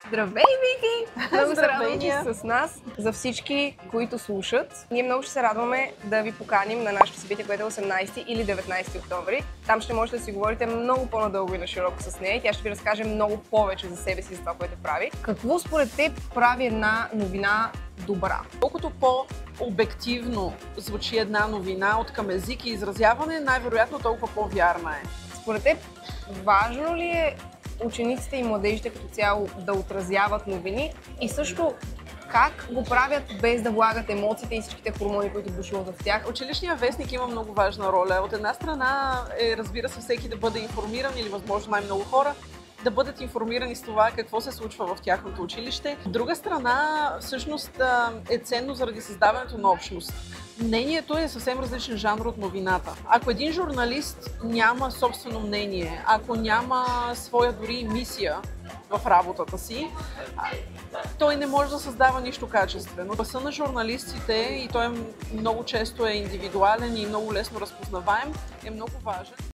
Здравей, Вики! Много се радвам, че Здравей! си с нас. За всички, които слушат, ние много ще се радваме да ви поканим на нашето събитие, което е 18 или 19 октомври. Там ще можете да си говорите много по-надълго и на широко с нея и тя ще ви разкаже много повече за себе си и за това, което прави. Какво според теб прави една новина добра? Колкото по-обективно звучи една новина от към език и изразяване, най-вероятно толкова по-вярна е. Според теб, важно ли е учениците и младежите като цяло да отразяват новини и също как го правят без да влагат емоциите и всичките хормони, които бушуват в тях? Училищният вестник има много важна роля. От една страна е, разбира се, всеки да бъде информиран или възможно най-много хора да бъдат информирани с това какво се случва в тяхното училище. От друга страна, всъщност е ценно заради създаването на общност. Мнението е съвсем различен жанр от новината. Ако един журналист няма собствено мнение, ако няма своя дори мисия в работата си, той не може да създава нищо качествено. Гласът на журналистите, и той много често е индивидуален и много лесно разпознаваем, е много важен.